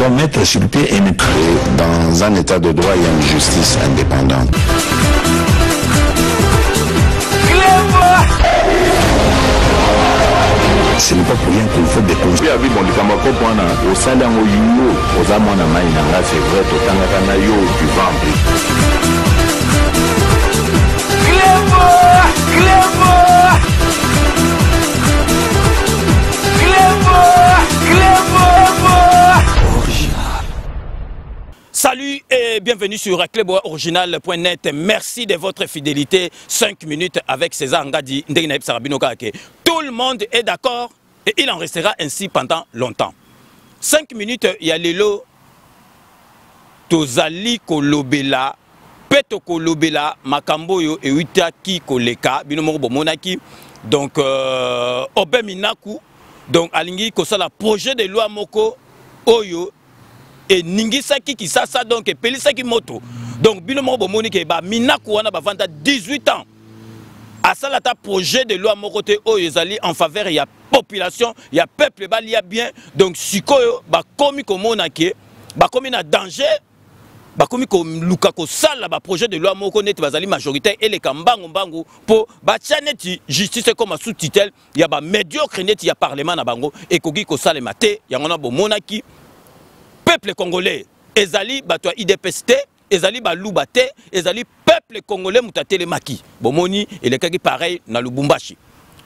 devons mettre sur pied et dans un état de droit, il y a une justice indépendante. Ce n'est pas pour rien qu'il faut des conseils. Salut et bienvenue sur clebooriginal.net. Merci de votre fidélité. 5 minutes avec César Ngadi. Tout le monde est d'accord et il en restera ainsi pendant longtemps. 5 minutes, il y a Lelo Tozali Kolobela, Peto Kolobela, Makamboyo et Witaki Koleka, Binomoro Bomonaki. Donc, Obeminaku, donc Alingi Kosala, projet de loi Moko Oyo. Et Ningisaki qui ça donc et Pelisaki moto. Donc Binomoro Bomonique ba Minaku wana ba vanda 18 ans. À ça là ta projet de loi Mokote Oyezali en faveur il y a population, il y a peuple ba liya bien. Donc sikoyo ba komi komonaki ba komi na danger. Ba komi ko luka ko sala ba projet de loi moko net bazali majoritaire et les kambango bango pour ba chaneti justice comme sous-titel, il y a ba médiocre net il y a parlement na bango et kogi ko sala maté, yangona bo monaki. Peuple congolais, ezali batwa IDPST, ezali balubate, ezali peuple congolais mutatele maki. Bomoni elekaki pareil na Lubumbashi.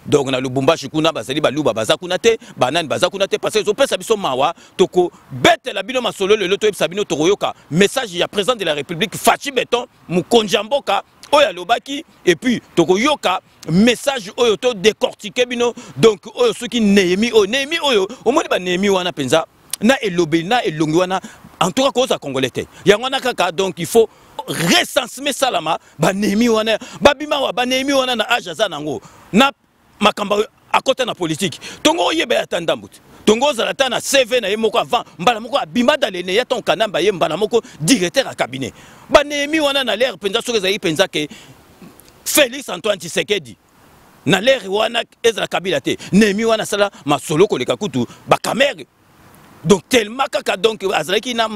Donc na Lubumbashi kuna bazali baluba bazakunate, banane bazakunate parce que opesa biso mawa toko bete la bino masolo le loto sabino toroyoka. Message ya président de la République Fachi Beton Mukonjamboka oya lobaki et puis toko yoka message oyo to décortiquer bino donc oyo ceux qui Néhémie oyo omoni ba Néhémie wana penza na elobe na elongiwana en tout cas cause à congolais yangwana kaka donc il faut recenser salama ba Néhémie wana babima wa ba Néhémie wana na ajaza nango na makamba à côté na politique tongo yebe atanda mbuti tongo zalata na CV na yemoko avant mbala moko abima dalene ya ton kanamba ye mbala moko directeur à cabinet ba Néhémie wana na l'air penza soke zayi penza ke Félix Antoine Tshisekedi na l'air wana ezra kabila te Néhémie wana sala masolo koleka kutu ba kamere. Donc tellement kaka donc azalaki na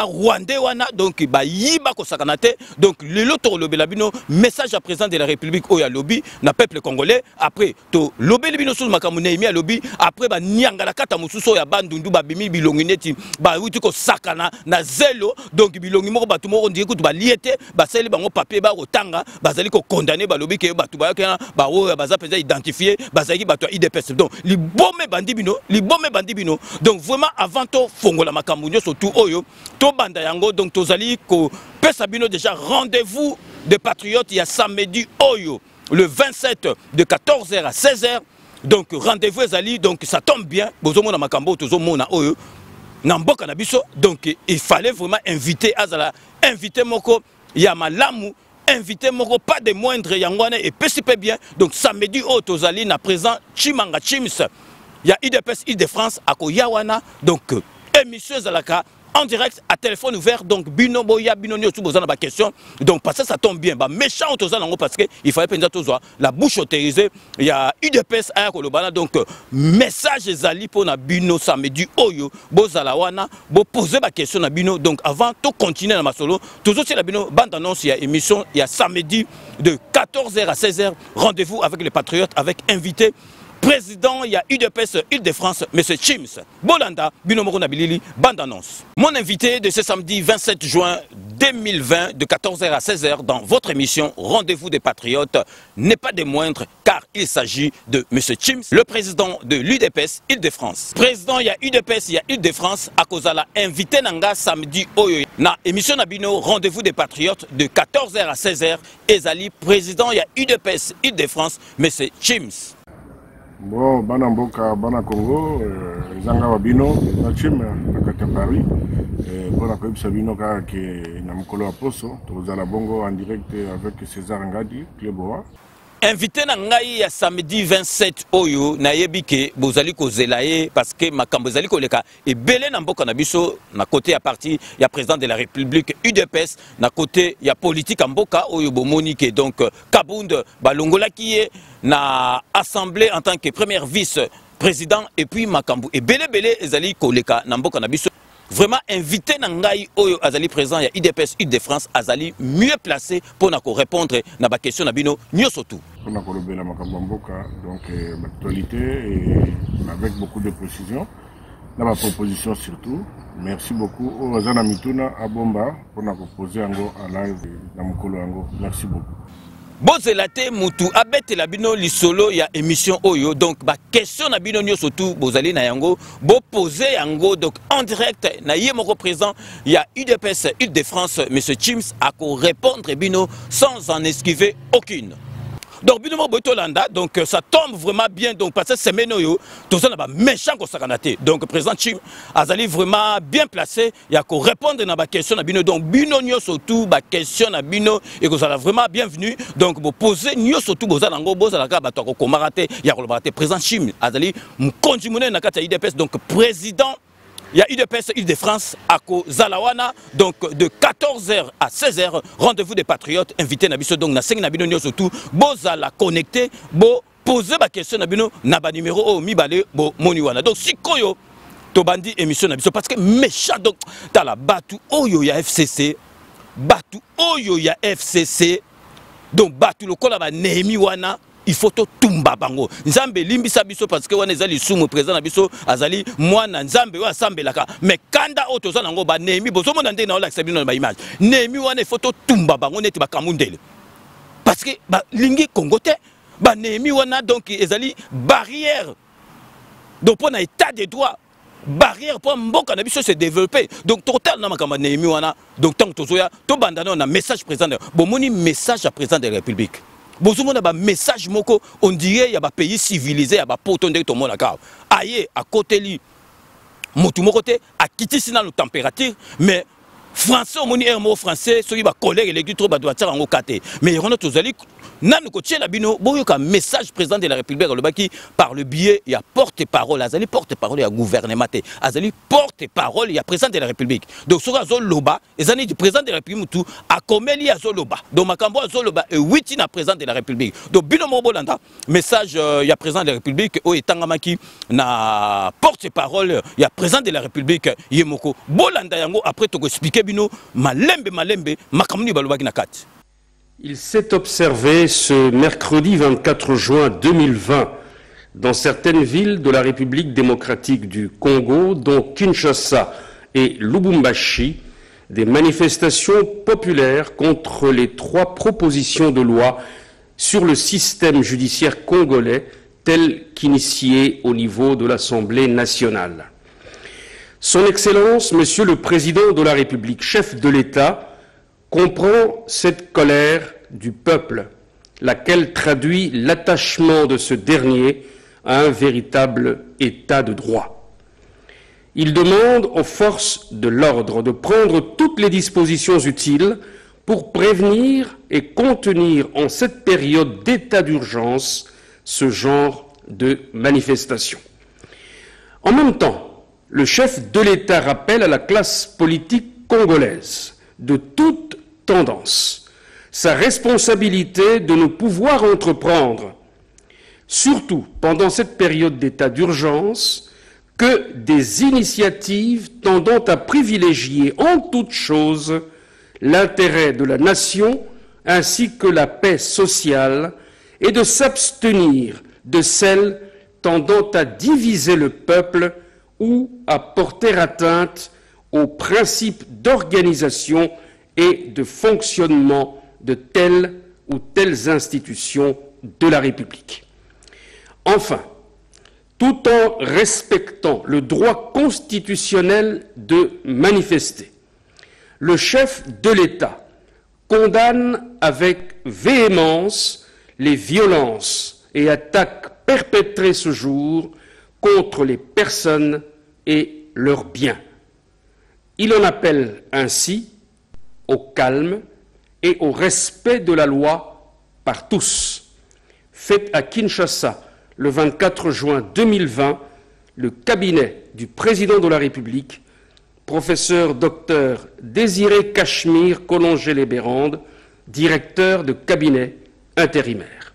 Rwandais wana donc ba yiba ko sakanate donc le loto lobela bino message à président de la République oya lobby na peuple congolais après to lobeli bino sous makamu Néhémie lobby après ba nyanga la kata mususo ya bandundu ba bimi bilongi neti ba wuti ko sakana na zelo donc bilongi moko batu moko ndike kutu ba liete ba seli bango papier ba otanga bazali ko condamner ba lobby ke batu ba kana ba oya baza peza identifier bazali batu IDPS donc li bombe bandi bino donc vraiment avant to fongola makambu surtout oyo to banda yango donc tozali ko pesa bino déjà rendez-vous des patriotes il y a samedi oyo le 27 de 14h à 16h donc rendez-vous ezali donc ça tombe bien bozomona makambo tozomona oyo na mboka na biso donc il fallait vraiment inviter azala inviter moko ya malamu invité moko pas de moindre yangwana et pesipe bien donc samedi oyo tozali na présent Chimanga Chims. Il y a IDPS Île-de-France à Koyawana, donc émission Zalaka en direct à téléphone ouvert, donc bino boya bino ni otu bozana ba question, donc parce que ça tombe bien, bah méchant autozana parce que il fallait penser tozoa la bouche autorisée, il y a IDPS à Kolobana donc message zali pour na bino samedi oyo bozala wana bo poser ba question na bino donc avant to continuer na masolo, toujours c'est la bino bande annonce il y a émission il y a samedi de 14h à 16h, rendez-vous avec les patriotes avec invité président, il y a UDPS Île-de-France, M. Chims. Bolanda, Binomoro Nabilili, bande annonce. Mon invité de ce samedi 27 juin 2020, de 14h à 16h, dans votre émission Rendez-vous des Patriotes, n'est pas des moindres, car il s'agit de M. Chims, le président de l'UDPS Île-de-France. Président, il y a UDPS, il y a Île-de-France, à cause de la invité Nanga samedi Oyo. Na émission Nabino, Rendez-vous des Patriotes, de 14h à 16h, Ezali, président, il y a UDPS Île-de-France, M. Chims. Bon, bana mboka, bana Congo, zanga wabino, nachim, nakata Paris. Bon, la Koyib Sabino qui est Namkolo Aposo, Tozala Bongo en direct avec César Ngadi, Kleboa. Invité na ngai ya samedi 27 oyo na yebike bozali ko zelaye parce que makambo zali ko leka et belé na mboka na biso na côté ya parti ya président de la République UDPS na côté ya politique en mboka oyo bomonique donc Kabund balongola qui est na assemblée en tant que première vice président et puis makambo et belé ezali ko leka na mboka na biso vraiment invité Nangai Oyo Azali présent, il y a IDPS, Île-de-France, Azali mieux placé pour répondre à la question Nabino, mieux surtout. On a collabé la Makambamboka, donc l'actualité et avec beaucoup de précision. Dans ma proposition surtout, merci beaucoup aux Zana Mituna à Bomba pour nous proposer en live dans mon colo. Merci beaucoup. Bozelate mutu abete la bino lisolo ya émission Oyo, donc ba question na bino nyo surtout bozali na yango bo poser yango donc en direct na yé moko présent il y a UDPS Île-de-France monsieur Chims a ko répondre bino sans en esquiver aucune. Donc bino Botolanda, donc ça tombe vraiment bien, donc parce que c'est menoyo tout ça n'a pas méchant qu'on s'acanate. Donc président Chim Azali vraiment bien placé, il y a qu'on répondre à la question na bino, donc bino nyo surtout ba question na bino et que ça a vraiment bienvenue. Donc vous posez nyo surtout boza nango boza la ka ba to ko marate, il y a ko marate président Chim Azali m'conjimone na kata IDPS, donc président il y a UDPS Île-de-France à Zalawana, donc de 14h à 16h, rendez-vous des patriotes, invité Nabiso, donc na 5 Nabino surtout, boza la connecter, bo poser ma question Nabino, naba numéro o mibale, bo moniwana. Donc si koyo, to bandi émission Nabiso, parce que méchant, donc, t'as la batu oyo ya FCC, batu oyo ya FCC, donc batu le kola ba Nehemi wana, il faut tout tumba bango. Nzambe limbisa biso parce que wana ezali sumu président na biso azali mwana nzambe wa sambelaka. Mais kanda oto za nango ba Nehemi bozo mona ndé na ola sabino na ba image. Nehemi wana il faut tout tumba bango neti ba kamundele. Parce que ba lingi kongote ba Nehemi wana donc ezali barrière. Donc pour un état de droit barrière pour mboka na biso se développer. Donc total na makamba Nehemi wana donc tant tozoya to bandana na message président. Bon moni message à président de la République. Bonjour, on a un message moko, on dirait qu'il y a un pays civilisé, il y a un poton de tout le monde. Aïe, à côté li, motu côté, à quitter sinon la température, mais français, on dit un mot français, ceux qui va coller les gars trop doit tirer en haut côté. Mais on a tous les nan côté la bino, bon il y a un message président de la République le baki par le biais il y a porte-parole, azali porte-parole il y a gouvernement, azali porte-parole il y a président de la République. Donc sur azol loba, les années du président de la République tout a comeli azol loba. Donc makambo azol loba et 8 na président de la République. Donc bino mobolanda message il y a président de la République o etangamaki na porte-parole il y a président de la République yemoko. Bolanda yango après to expliquer bino malembe makamuni balobaki na kati. Il s'est observé ce mercredi 24 juin 2020 dans certaines villes de la République démocratique du Congo, dont Kinshasa et Lubumbashi, des manifestations populaires contre les 3 propositions de loi sur le système judiciaire congolais telles qu'initiées au niveau de l'Assemblée nationale. Son Excellence, Monsieur le Président de la République, chef de l'État, comprend cette colère du peuple, laquelle traduit l'attachement de ce dernier à un véritable état de droit. Il demande aux forces de l'ordre de prendre toutes les dispositions utiles pour prévenir et contenir en cette période d'état d'urgence ce genre de manifestation. En même temps, le chef de l'État rappelle à la classe politique congolaise de toute tendance, sa responsabilité de ne pouvoir entreprendre, surtout pendant cette période d'état d'urgence, que des initiatives tendant à privilégier en toute chose l'intérêt de la nation ainsi que la paix sociale et de s'abstenir de celles tendant à diviser le peuple ou à porter atteinte aux principes d'organisation et de fonctionnement de telles ou telles institutions de la République. Enfin, tout en respectant le droit constitutionnel de manifester, le chef de l'État condamne avec véhémence les violences et attaques perpétrées ce jour contre les personnes et leurs biens. Il en appelle ainsi au calme et au respect de la loi par tous. Fait à Kinshasa le 24 juin 2020, le cabinet du président de la République, professeur Dr Désiré Cachemire Collongé-les-Bérandes, directeur de cabinet intérimaire.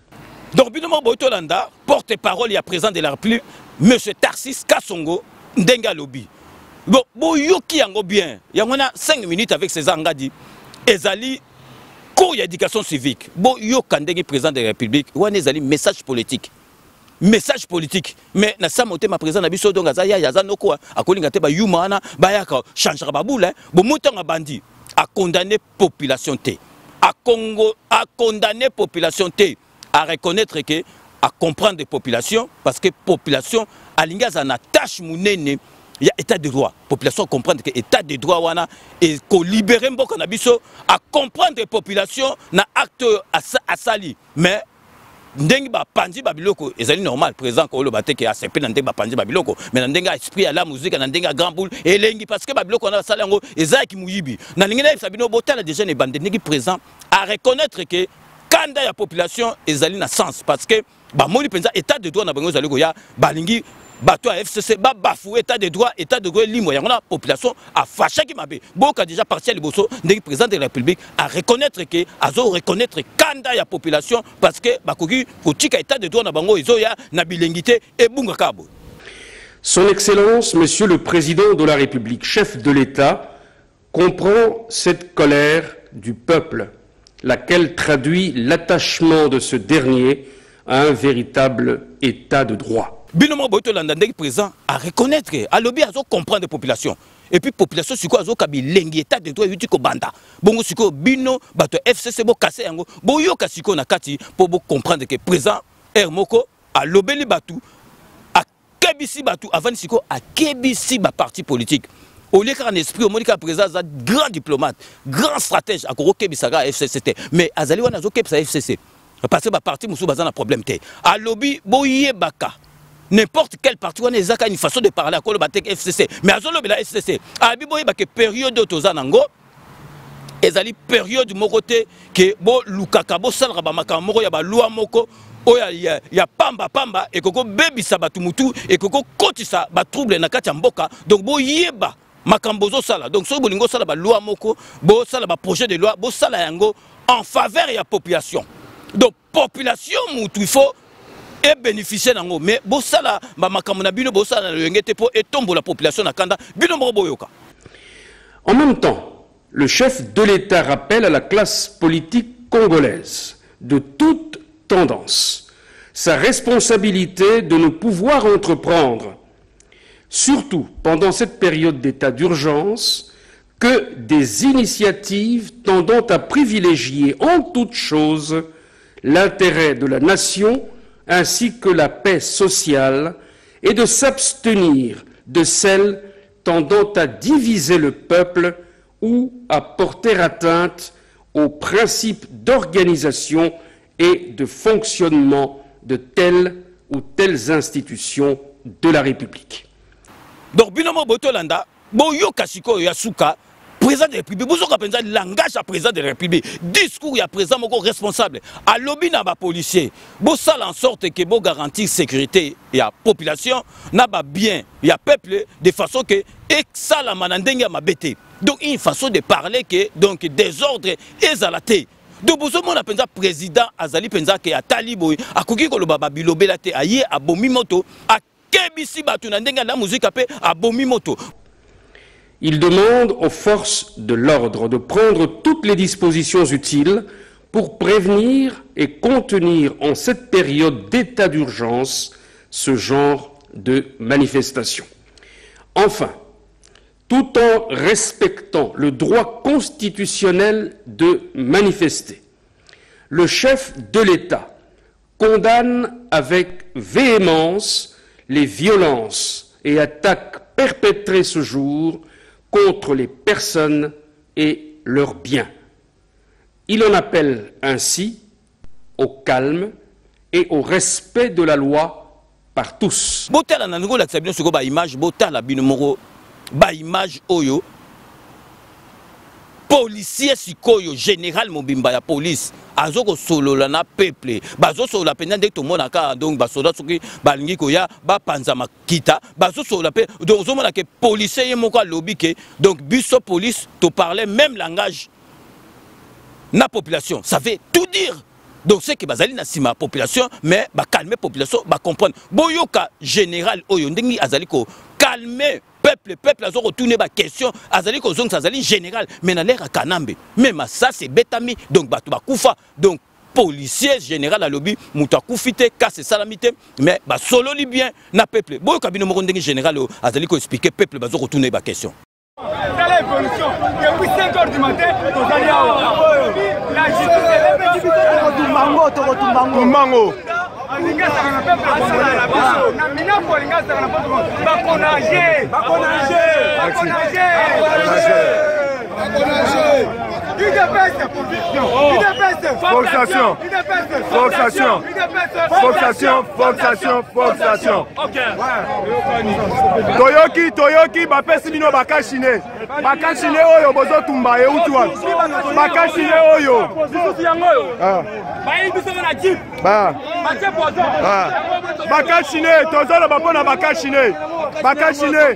Donc, Binomo Boitolanda, porte-parole et président de la République, M. Tarsis Kassongo Ndenga Lobi. bon boyoki yango bien yango na 5 minutes avec ces angadi ezali cours d'éducation civique boyoka ndenge président de la République wana ezali message politique mais na sa motema président na biso donc azaya yazano quoi akolinga te ba yumana ba yaka changer ba boule bo mutanga bandi a condamné population T a condamné population T à reconnaître que à comprendre des populations parce que population alinga za na tâche munene il y a état de droit population comprendre que état de droit wana et ko libérer mboka na biso à comprendre des populations na acte à sali mais ndenge ba panzi ba biloko ezali normal président ko lo bateke ACP na ndenge ba panzi ba biloko mais na ndenge esprit à la musique na ndenge grand boule elengi parce que ba biloko na sala ngo ezaki muyibi na ndenge sabino botala déjà ne bande ndenge présent à reconnaître que kanda ya population ezali na sens parce que ba moni penza état de droit na bango ezali ko ya balingi bato à FCC ba bafou état de droit limo yango na population a fâché qui mabe boka déjà partiel boso ndenge président de la République à reconnaître que azo reconnaître kanda ya population parce que bakoki kotika état de droit na bango ezo ya na bilengité et bunga kabo. Son Excellence, Monsieur le Président de la République, chef de l'État, comprend cette colère du peuple, laquelle traduit l'attachement de ce dernier à un véritable état de droit. Binomo boto landandeki présent à reconnaître à lobby azo comprendre population et puis population siko azo kabi lengi état de droit yuti ko banda bongo siko bino bato FCC bo kase yango bo yoka siko na kati pour bo comprendre que présent Hermoko a lobeli batu a kebisi batu avant siko a kebisi ba parti politique au lieu qu'un esprit au monika présent za grand diplomate grand stratège a ko kebisa FCC mais azali wana zo kebisa FCC parce que ba parti musu bazana problème té a lobby bo yebaka n'importe quel parti on a une façon de parler à quoi le batek FCC mais à zolo la FCC a biboye ba que période d'autozanango ezali période mokote que bo lukaka bo salra ba makamoko ya ba loi moko oya ya pamba et koko bebi sabatu mutu et koko kotisa ba trouble na kati ya mboka donc bo yeba makambozo sala donc so bolingo sala ba loi moko bo sala ba projet de loi bo sala yango en faveur ya population donc population mutu il faut et bénéficier d'ango mais bosala ba makamona bino bosala le ngete po et tombe la population na kanda bino boyoka. En même temps, le chef de l'État rappelle à la classe politique congolaise de toute tendance sa responsabilité de ne pouvoir entreprendre, surtout pendant cette période d'état d'urgence, que des initiatives tendant à privilégier en toute chose l'intérêt de la nation ainsi que la paix sociale, et de s'abstenir de celles tendant à diviser le peuple ou à porter atteinte aux principes d'organisation et de fonctionnement de telles ou telles institutions de la République. Donc, binomo botolanda, boyo kasiko yasuka, président de la République, vous avez un langage à président de la République, discours à président responsable, à lobby na ba policier, vous savez en sorte que vous garantir sécurité et la population n'a pas bien, il y a peuple de façon que et ça la manandenga ma bête. Donc une façon de parler que donc désordre est à la tête. Donc vous avez un président Azali Penza qui a talibo, a koki ko lo baba bilobela te aye a bomimoto, a kebisi batu na ndenga la musique a bomimoto. Il demande aux forces de l'ordre de prendre toutes les dispositions utiles pour prévenir et contenir en cette période d'état d'urgence ce genre de manifestation. Enfin, tout en respectant le droit constitutionnel de manifester, le chef de l'État condamne avec véhémence les violences et attaques perpétrées ce jour contre les personnes et leurs biens. Il en appelle ainsi au calme et au respect de la loi par tous. Botala na ngo la tsabino soko ba image botala binomoro ba image oyo policier sikoyo général Mobimba ya police azoko solola na peuple bazo solola penda ndek to mona ka donc ba soda soki balingi ko ya ba panza makita bazo solola pe donc zo mona ke policier yemoko lobby ke donc biso police to parler même langage na population ça veut tout dire. Donc c'est que bazali na sima population mais ba calmer population ba comprendre boyoka général oyo ndingi azali ko calmer peuple azo retourner ba question azali ko zonga azali général mais na l'air Kanambe même ça c'est betami donc batu ba kufa donc policier général à lobby muta kufite casse salamité mais ba solo li bien na peuple boyo kabino mo ndenge général azali ko expliquer peuple bazo retourner ba question. Dans l'évolution, depuis 5 h du matin, la justice est Mango. Forçation. Toyoki, Bapessimino Bakashine. Bakashine Oyo, Bozo Tumba, et Utuan. Bakashine Oyo. Bakashine, Tozolo Bapona Bakashine. Bakashine,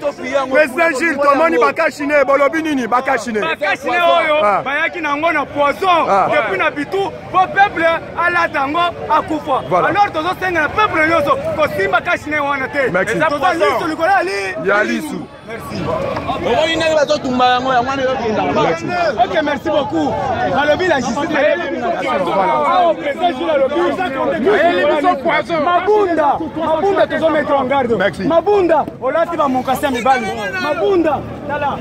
Président Gilles, Tomoni Bakashine, Bolobinini, Bakashine. Bakashine Oyo, Bayaki Nangona Poisson, depuis Nabitou, pour peuple à la tango à Koufa. Alors, Tozo Senga, peuple Yoso, Kosim Bakashine Wanate. Merci. Merci. Ok, merci beaucoup. Malobi, la justice Mabunda, tu vas mettre en garde. Mabunda, Ola, tu vas mon casser mes balles. Mabunda, là.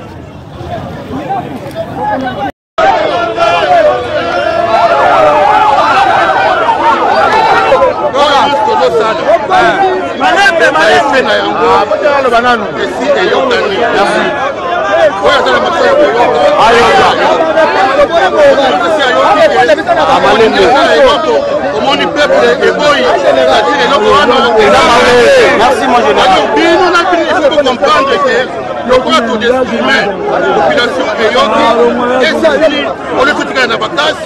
Merci mon général. Il faut comprendre que le droit au destin humain, la population est yonki, et c'est fini, on le fait dans la bataille.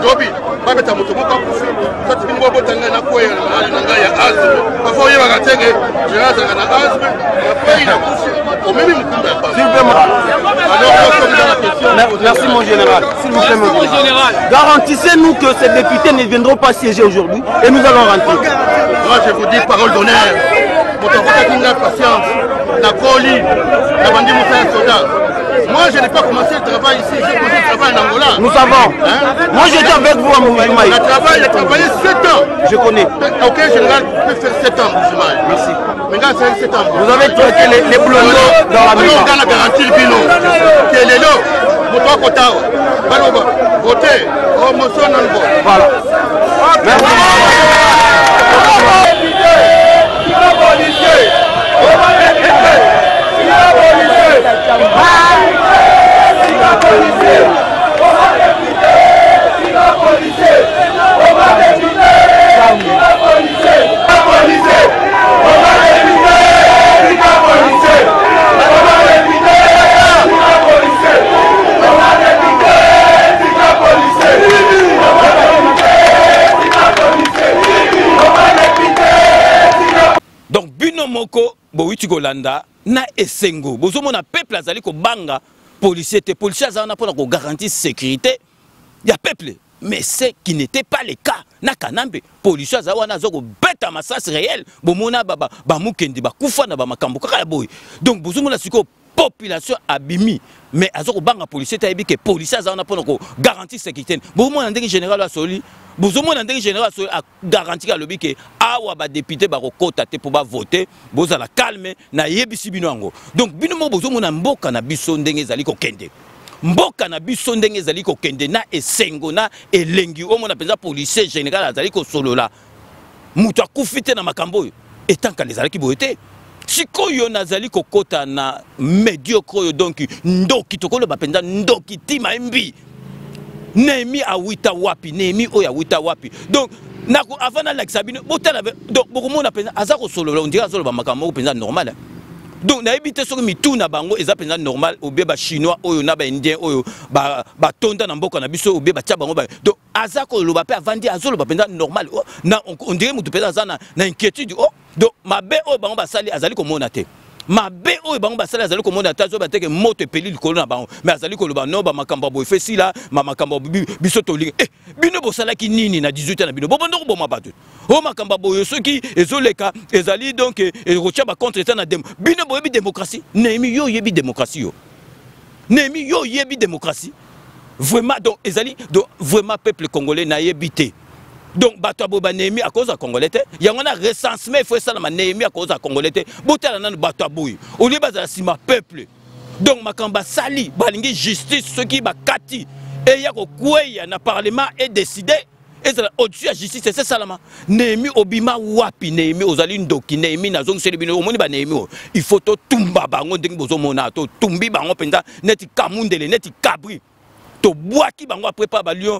Jobi, pas mettre à mon tour, pas pousser. Quand tu me vois tanga na quoi na ya azme, parfois il va rater que je rase na azme, après il a poussé. Au même moment pas. Alors merci mon général. S'il vous plaît mon général. Garantissez-nous que ces députés ne viendront pas siéger aujourd'hui et nous allons rentrer. Moi je vous dis parole d'honneur. Votre patience, la colis, la bandit Moussa Soda. Moi, je n'ai pas commencé le travail ici, j'ai commencé le travail en Angola. Nous savons. Hein? Moi, j'étais avec vous à Moussoumaï. J'ai travaillé 7 ans. Je connais. Aucun général peut faire 7 ans, Moussoumaï. Merci. Maintenant, c'est 7 ans. Vous avez traité les blondos dans la maison. On a garanti le bino. Qui est l'élo. Moto Kotao. Baloba. Voter. Oh, mon son non bon. Voilà. Merci. Donc bino moko bowichi kolanda na esengo bozomona peuple azali ko banga policier azana pour ko garantir sécurité ya peuple mais c'est qui n'était pas le cas na Kanambe policier azawana zoko beta massas réel bomona baba ba mukendi ba kufa na ba makambo kaka ya boy donc bozomona siko population abimi mais azoko banga policier tayebi que policier azana pour ko garantir sécurité bomona ndenge général a soli bozomona ndenge général so a garantir à lobby que awa ba député ba kokota te pour ba voter bozala calme na yebisi bino yango donc bino mo bozomona mboka na biso ndenge ezali kokende mboka na biso ndenge ezali kokende na esengo na elengi omona penza policier général azali ko solola mutu akufite na makambo oyo etanka ezalaki boyete sikoyo nazali kokota na médiocre oyo donc ndoki tokolo bapenza ndoki tima mbi Nemi awita wapi, Nemi oya awita wapi. Donc, avant la Sabine, donc, beaucoup de gens azako solo, on dirait azolo makambo penza normal. Donc, na ebité sur mitou na bango, eza penza normal, ou bien ba chinois, oyo na ba indien, oyo ba tonda na mboka na biso, ou bien ba tcha bango ba. Donc, azako lo ba pe avandi azolo ba penza normal. On dirait mutu penza na inquiétude. Oh, donc ma be o bango ba sali azali ko monate. ma be oyo bango basala azali komona tazo bateke moto epeli likolo na bango mais azali koloba no ba makambo boye fesi la ma makambo biso tolinga bino bosalaki nini na 18 ans na bino bobondo ko boma bato o makambo boye soki ezoleka ezali donc erocha ba contre état na bino boye bi démocratie Némi yo yebi démocratie yo Némi yo yebi démocratie vraiment donc ezali donc vraiment peuple congolais na yebité. Donc, Batoabo Némi à cause de Congolais, il y a un recensement, il faut ça, Némi à cause de Congolais, Boutala Batoabo, au lieu de ma peuple. Donc, Makamba Sali, Balingi justice, ceux qui Bakati, et il y a quoi, na parlement est décidé, et au-dessus de la justice, c'est ça, Némi Obima Wapi, Némi Ozaline Doki, Némi Nazong Selibino, Némi, il faut tout Tumba Bango, Dingozo Monato, Tumbi Bango Penda, Neti Kamundele, Neti Kabri. To bois qui bango prépare balion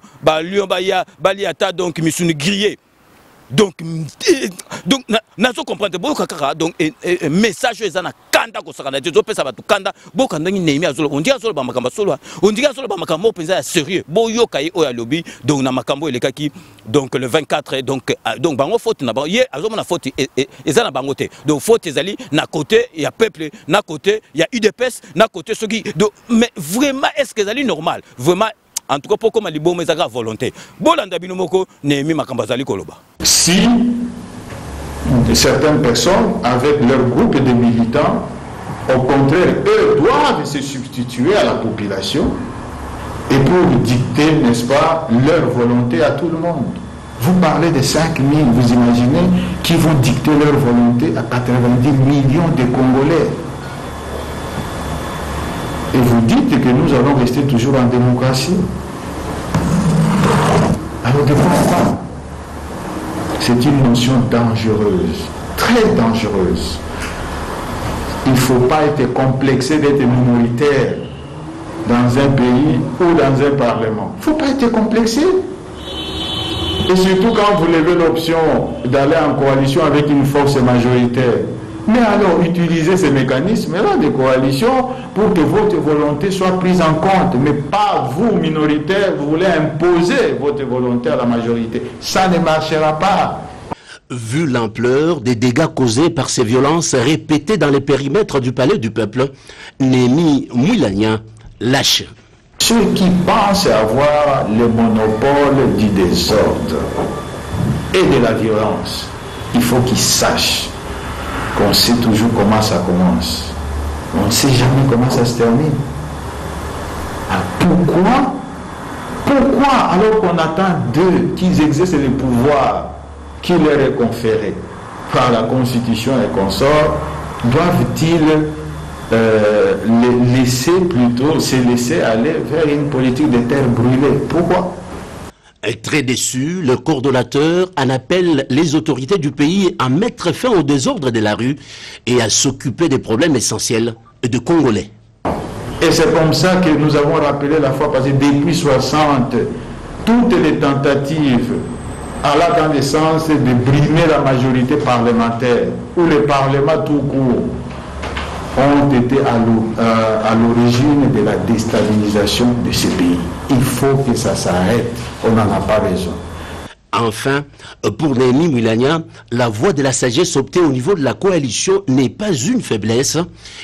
baliata donc misuni grillé donc nazo comprendre beaucoup kaka donc message ezana kanda ko sakana zo pesa batu kanda bokanda ngi Némi azolo on dit azolo ba makamba solo on dit azolo ba makambo penza sérieux boyo kai o ya lobby donc na makambo elekaki donc le 24 donc bango faute na bango ye azoma na faute ezana bango te donc faute ezali na côté il y a peuple na côté il y a UDPS na côté ceux qui donc mais vraiment est-ce que ezali normal vraiment en tout cas pour comme libo mais à volonté bolanda bino moko Némi makamba zali koloba. Si certaines personnes avec leur groupe de militants au contraire eux doivent se substituer à la population et pour dicter, n'est-ce pas, leur volonté à tout le monde. Vous parlez de 5 000, vous imaginez, qui vont dicter leur volonté à 90 millions de Congolais. Et vous dites que nous allons rester toujours en démocratie. Alors de pourquoi? C'est une notion dangereuse, très dangereuse. Il ne faut pas être complexé d'être minoritaire dans un pays ou dans un parlement. Il ne faut pas être complexé. Et surtout quand vous levez l'option d'aller en coalition avec une force majoritaire. Mais alors utilisez ces mécanismes-là de coalition pour que votre volonté soit prise en compte. Mais pas vous, minoritaires, vous voulez imposer votre volonté à la majorité. Ça ne marchera pas. Vu l'ampleur des dégâts causés par ces violences répétées dans les périmètres du palais du peuple, Némi Moulania lâche. Ceux qui pensent avoir le monopole du désordre et de la violence, il faut qu'ils sachent qu'on sait toujours comment ça commence. On ne sait jamais comment ça se termine. Alors pourquoi, alors qu'on attend d'eux qu'ils exercent le pouvoir qui leur est conféré par la Constitution et consorts, doivent-ils se laisser aller vers une politique de terre brûlée? Pourquoi? Très déçu, le coordonnateur en appelle les autorités du pays à mettre fin au désordre de la rue et à s'occuper des problèmes essentiels de Congolais. Et c'est comme ça que nous avons rappelé la fois passée, depuis 60, toutes les tentatives allant dans le sens de brimer la majorité parlementaire ou le Parlement tout court ont été à l'origine de la déstabilisation de ce pays. Il faut que ça s'arrête. On n'en a pas raison. Enfin, pour Némi Moulania, la voie de la sagesse optée au niveau de la coalition n'est pas une faiblesse.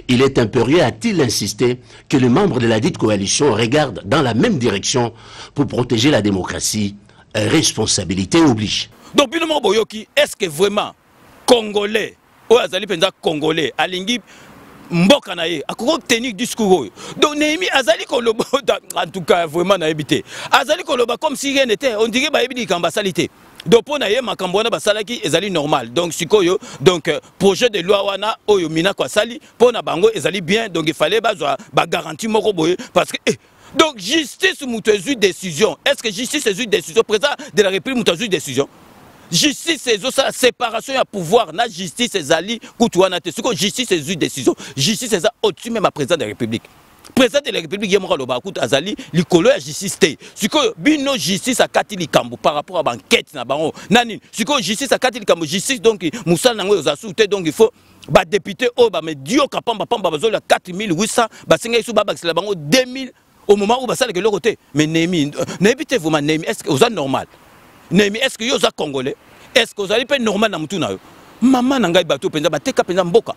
Il est impérieux, a-t-il insisté, que les membres de la dite coalition regardent dans la même direction pour protéger la démocratie. Responsabilité oblige. Donc, Binomo Boyoki, est-ce que vraiment, Congolais, ou Azali Penza Congolais, Alingi, Mboka nae, akoko tenir discours. Donc Némi Azali Koloba, en tout cas vraiment na habité. Azali Koloba comme si rien n'était, on dirait ba ebidi kamba salité. Donc pour nae makambo na basalaki ezali normal. Donc sikoyo, donc projet de loi wana oyo mina kwa sali, pour na bango ezali bien, donc il fallait ba garantie moko boye parce que donc justice moutezu décision. Est-ce que justice c'est une décision président de la République moutezu décision? Justice c'est la séparation à pouvoir na justice c'est ali kutuana te siko justice c'est une décision justice c'est au-dessus même à président de la République de la République yemora loba kut azali likolo ya justice te siko bino justice akati likambo par rapport à banquette na bango nani siko justice akati likambo justice donc musala nango yozasu te donc il faut ba député o ba medio kapamba pamba bazola 4800 ba singa isu ba bakisela bango 2000 au moment où basala ke le côté mais Némi n'habitez vous ma Némi est-ce que vous êtes normal Némi, est-ce que vous êtes Congolais? Est-ce que vous avez pas normal dans tout? maman nangai bato penza bateka penza mboka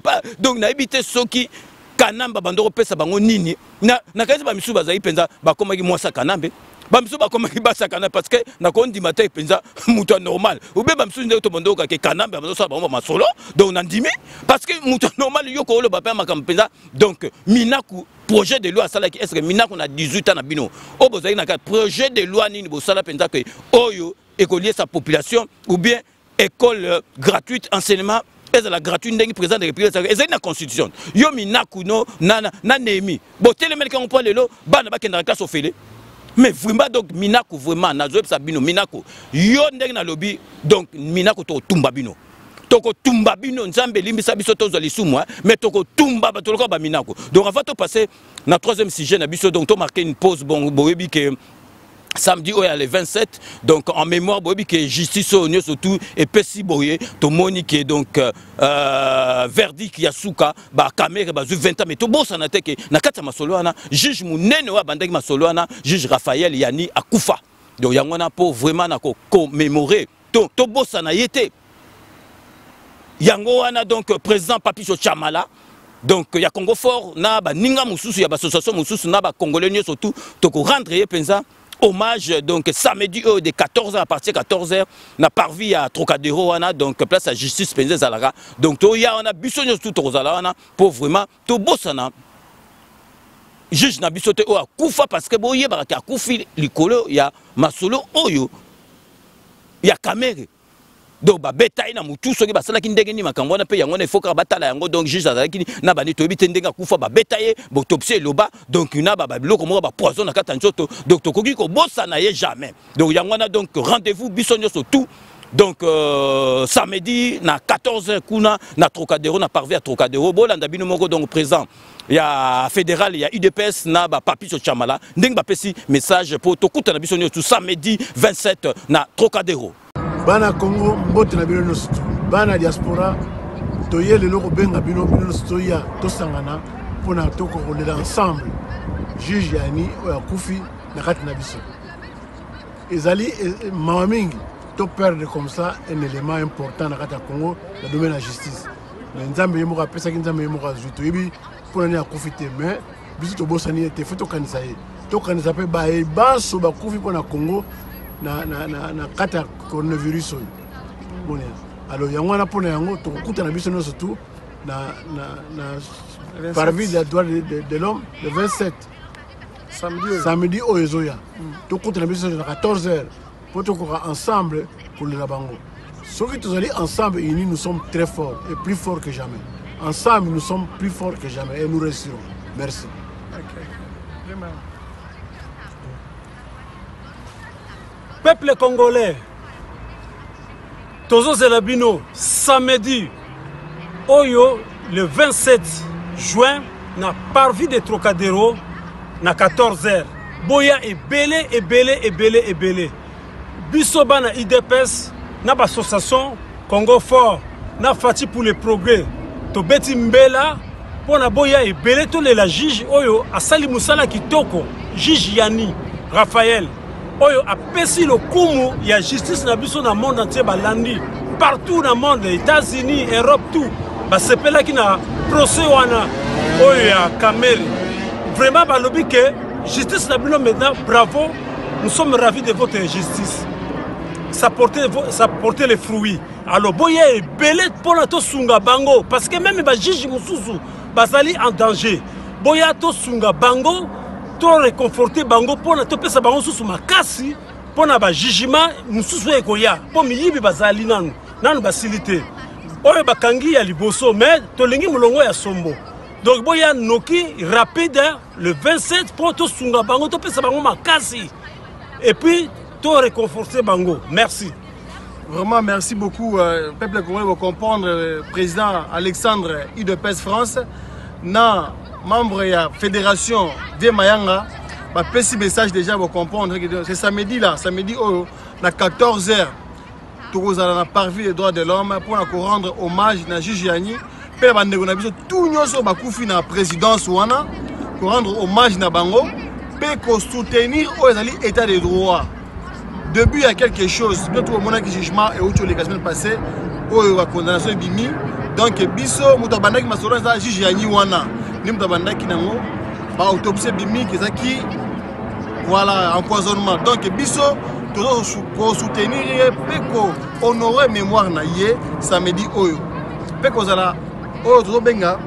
pa donc na ebité soki kanamba bandoro pesa bango nini na kaisa ba misu bazai penza bakomaki mwasa kanambe ba misu bakomaki basa kanambe parce que na kondi matai penza muto normal ou be ba misu ndeko to bandoka ke kanambe bazo sa bango masolo donc nandimi parce que muto normal yoko olo ba pa makam penza donc minaku projet de loi salaki est-ce que minaku na 18 ans na bino o bozai na projet de loi nini bo sala penza que oyo écolier sa population ou bien école gratuite enseignement est la gratuite ndenge président de la République est la constitution yo minaku no na nemi bo telemel quand on prend le lot bana ba kenda classe ofele mais vraiment donc minaku vraiment na zo bino minaku yo ndenge na lobby donc minaku to tumba bino toko tumba bino nzambe limbisa biso tozo lisumwa mais toko tumba ba toloko ba minaku donc avant de passer na troisième sujet na biso donc to marquer une pause bon boyebi que samedi il y a le 27 donc en mémoire boyebi que justice onyo surtout et pesi boye to monique donc verdict ya suka ba caméra ba 20 ans mais to bossa na teke na kata masolo ana juge munene wa bandaki masolo ana juge Raphaël Yani akufa donc yangona pour vraiment na ko commémorer to bossa na yete yango wana donc président Papicho Chamala donc il y a Congo fort na ba ninga mususu ya ba association mususu na ba congolais surtout to ko rendre penza hommage donc samedi de 14h à partir de 14h na parvi à Trocadéro wana donc place à justice penza zalaka donc to ya on a bisonyo tout rozala wana pour vraiment to bossana juge na bisote o akufa parce que boye baraka akufi likolo ya masolo oyo ya kamere donc ba betaille na mutu soki basala ki ndenge ni makambo na pe yango na faut ka batala yango donc juge azalaki na bani to bite ndenga kufa ba betaille botopsie loba donc na ba biloko mo ba poison na kata nzoto donc to koki ko bossa na ye jamais donc yango na donc rendez-vous bisonyo surtout donc samedi na 14h kuna na Trocadéro na parvi à Trocadéro bolanda bino moko donc présent il y a fédéral il y a UDPS na ba Papicho Chamala ndenge ba pesi message pour to kuta na bisonyo tout samedi 27 na Trocadéro. Bana Congo mbote na bino nyonso bana diaspora toye lelo kobenga bino nyonso toya tosangana mpona tokokolela ensemble juge Yani oyo akufi na kati na biso ezali mawa mingi to perdre comme ça un élément important na kati ya Congo na domaine ya justice mais nzambe ye moko apesaki nzambe ye moko azwi toyebi mpona nini akufi te mais biso tobosani ye te fo tokanisa ye tokanisa mpe baye banso bakufi mpona Congo na kata coronavirus oyo alors yango wana mpona yango tokokuta na biso nyonso tu na parvis ya droit de l'homme le 27 samedi oyo ezoya tokuta na biso na 14h mpo tokoka ensemble kolela bango soki tozali ensemble unis nous sommes très forts et plus forts que jamais ensemble nous sommes plus forts que jamais et nous réussirons merci. Peuple congolais, Tozo Zelabino, samedi, Oyo, le 27 juin, na parvis de Trocadéro, na 14h. Boya est belé. Bisoba na IDPS, na l'association Congo Fort, na Fati pour le progrès. To beti mbela, pona boya est belé, to le la juge Oyo, asali musala kitoko, juge Yani, Raphaël. Oyo apesi le kumu ya justice na biso na monde entier balandi partout dans le monde États-Unis Europe tout ba sepela ki na procès wana oyo ya Kamel vraiment balobi que justice na bino maintenant bravo nous sommes ravis de votre justice ça portait les fruits alors boye belé pour la to sunga bango parce que même ba juge mususu bazali en danger boya to sunga bango to réconforter bango pona to pesa bango susu makasi pona ba jugement mususu ekoya po miyibi bazali nanu basilité oyo bakangi ya liboso mais to lingi mulongo ya sombo donc boya noki rapide le 27 pour to sunga bango to pesa bango makasi et puis to réconforter bango merci. Vraiment merci beaucoup peuple congolais pour comprendre président Alexandre UDPS France na membre de la fédération de Mayanga, ma petit message déjà pour comprendre que c'est samedi là, samedi à 14h, nous allons parvis des droits de l'homme pour rendre hommage à juge Yani. Puis nous avons tout nous sur la présidence wana pour rendre hommage à Bango, pour soutenir l'état de droit. Depuis il y a quelque chose, peut-être au moment du jugement et où les semaines passées, oyo ba condamnation bimi donc biso mutabandaki masolo za juge ya Niwana ni mutabandaki nango ba autopsie bimi kezaki voilà empoisonnement donc biso to soutenir peko honorer mémoire na ye samedi oyo peko zala oyo to benga